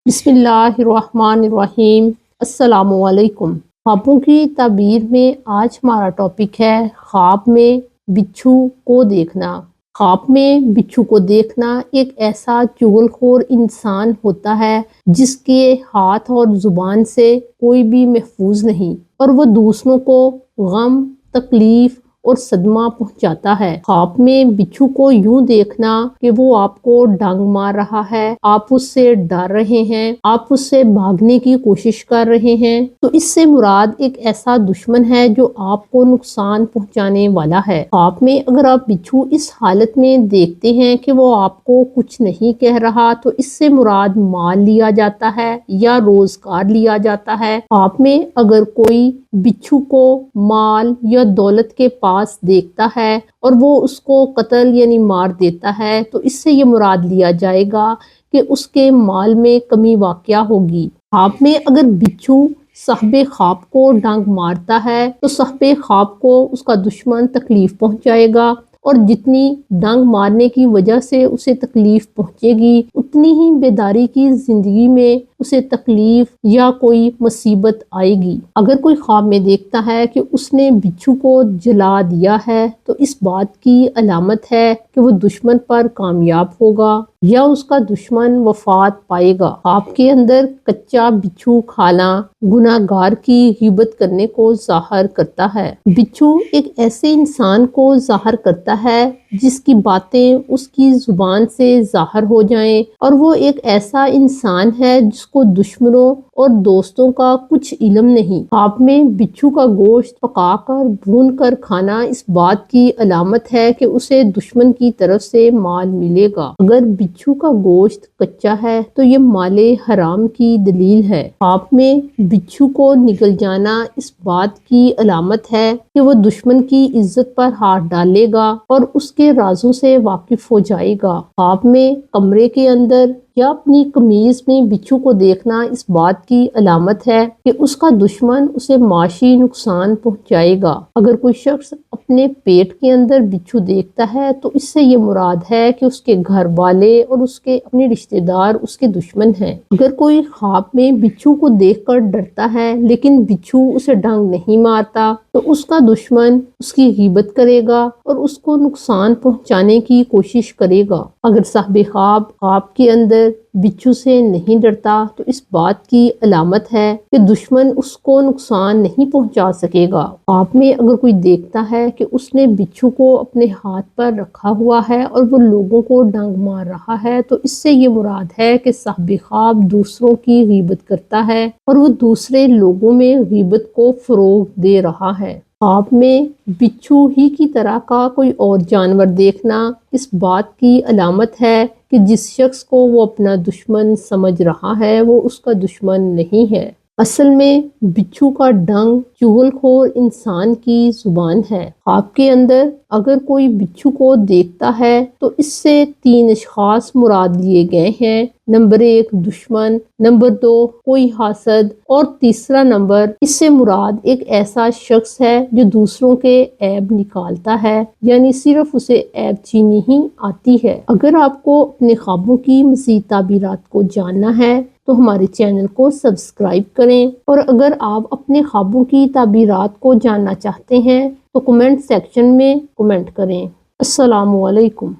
بسم اللہ الرحمن الرحیم۔ السلام علیکم۔ خوابوں کی تعبیر میں آج ہمارا ٹاپک ہے خواب میں بچھو کو دیکھنا۔ خواب میں بچھو کو دیکھنا ایک ایسا چغل خور انسان ہوتا ہے جس کے ہاتھ اور زبان سے کوئی بھی محفوظ نہیں، اور وہ دوسروں کو غم، تکلیف اور صدمہ پہنچاتا ہے۔ خواب میں بچھو کو یوں دیکھنا کہ وہ آپ کو ڈانگ مار رہا ہے، آپ اس سے ڈر رہے ہیں، آپ اس سے بھاگنے کی کوشش کر رہے ہیں، تو اس سے مراد ایک ایسا دشمن ہے جو آپ کو نقصان پہنچانے والا ہے۔ خواب میں اگر آپ بچھو اس حالت میں دیکھتے ہیں کہ وہ آپ کو کچھ نہیں کہہ رہا، تو اس سے مراد مال لیا جاتا ہے یا روزگار لیا جاتا ہے۔ خواب میں اگر کوئی بچھو کو مال یا دولت کے پاس دیکھتا ہے اور وہ اس کو قتل یعنی مار دیتا ہے، تو اس سے یہ مراد لیا جائے گا کہ اس کے مال میں کمی واقع ہوگی۔ خواب میں اگر بچھو صاحب خواب کو ڈانگ مارتا ہے تو صاحب خواب کو اس کا دشمن تکلیف پہنچائے گا، اور جتنی ڈانگ مارنے کی وجہ سے اسے تکلیف پہنچے گی، اتنی ہی بیداری کی زندگی میں اسے تکلیف یا کوئی مصیبت آئے گی۔ اگر کوئی خواب میں دیکھتا ہے کہ اس نے بچھو کو جلا دیا ہے، تو اس بات کی علامت ہے کہ وہ دشمن پر کامیاب ہوگا یا اس کا دشمن وفات پائے گا۔ خواب کے اندر کچا بچھو کھانا گناہ گار کی غیبت کرنے کو ظاہر کرتا ہے۔ بچھو ایک ایسے انسان کو ظاہر کرتا ہے جس کی باتیں اس کی زبان سے ظاہر ہو جائیں، اور وہ ایک ایسا انسان ہے جس کو دشمنوں اور دوستوں کا کچھ علم نہیں۔ خواب میں بچھو کا گوشت پکا کر بھون کر کھانا اس بات کی علامت ہے کہ اسے دشمن کی طرف سے مال ملے گا۔ اگر بچھو کا گوشت کچا ہے تو یہ مال حرام کی دلیل ہے۔ خواب میں بچھو کو نگل جانا اس بات کی علامت ہے کہ وہ دشمن کی عزت پر ہاتھ ڈالے گا اور اس کے رازوں سے واقف ہو جائے گا۔ خواب میں کمرے کے اندر یا اپنی قمیض میں بچھو کو دیکھنا اس بات کی علامت ہے کہ اس کا دشمن اسے معاشی نقصان پہنچائے گا۔ اگر کوئی شخص اپنے پیٹ کے اندر بچھو دیکھتا ہے تو اس سے یہ مراد ہے کہ اس کے گھر والے اور اس کے اپنے رشتہ دار اس کے دشمن ہیں۔ اگر کوئی خواب میں بچھو کو دیکھ کر ڈرتا ہے لیکن بچھو اسے ڈنگ نہیں مارتا، تو اس کا دشمن اس کی غیبت کرے گا اور اس کو نقصان پہنچانے کی کوشش کرے گا۔ اگر صاحب خواب خواب کے اندر بچھو سے نہیں ڈرتا، تو اس بات کی علامت ہے کہ دشمن اس کو نقصان نہیں پہنچا سکے گا۔ خواب میں اگر کوئی دیکھتا ہے کہ اس نے بچھو کو اپنے ہاتھ پر رکھا ہوا ہے اور وہ لوگوں کو ڈنگ مار رہا ہے، تو اس سے یہ مراد ہے کہ صاحب خواب دوسروں کی غیبت کرتا ہے اور وہ دوسرے لوگوں میں غیبت کو فروغ دے رہا ہے۔ خواب میں بچھو ہی کی طرح کا کوئی اور جانور دیکھنا اس بات کی علامت ہے کہ جس شخص کو وہ اپنا دشمن سمجھ رہا ہے وہ اس کا دشمن نہیں ہے۔ اصل میں بچھو کا ڈنگ چغل خور انسان کی زبان ہے۔ خواب کے اندر اگر کوئی بچھو کو دیکھتا ہے تو اس سے 3 اشخاص مراد لیے گئے ہیں۔ نمبر 1 دشمن، نمبر 2 کوئی حاسد، اور تیسرا نمبر اس سے مراد ایک ایسا شخص ہے جو دوسروں کے عیب نکالتا ہے، یعنی صرف اسے عیب چینی ہی آتی ہے۔ اگر آپ کو اپنے خوابوں کی مزید تعبیرات کو جاننا ہے تو ہمارے چینل کو سبسکرائب کریں، اور اگر آپ اپنے خوابوں کی تعبیرات کو جاننا چاہتے ہیں تو کمنٹ سیکشن میں کمنٹ کریں۔ السلام علیکم۔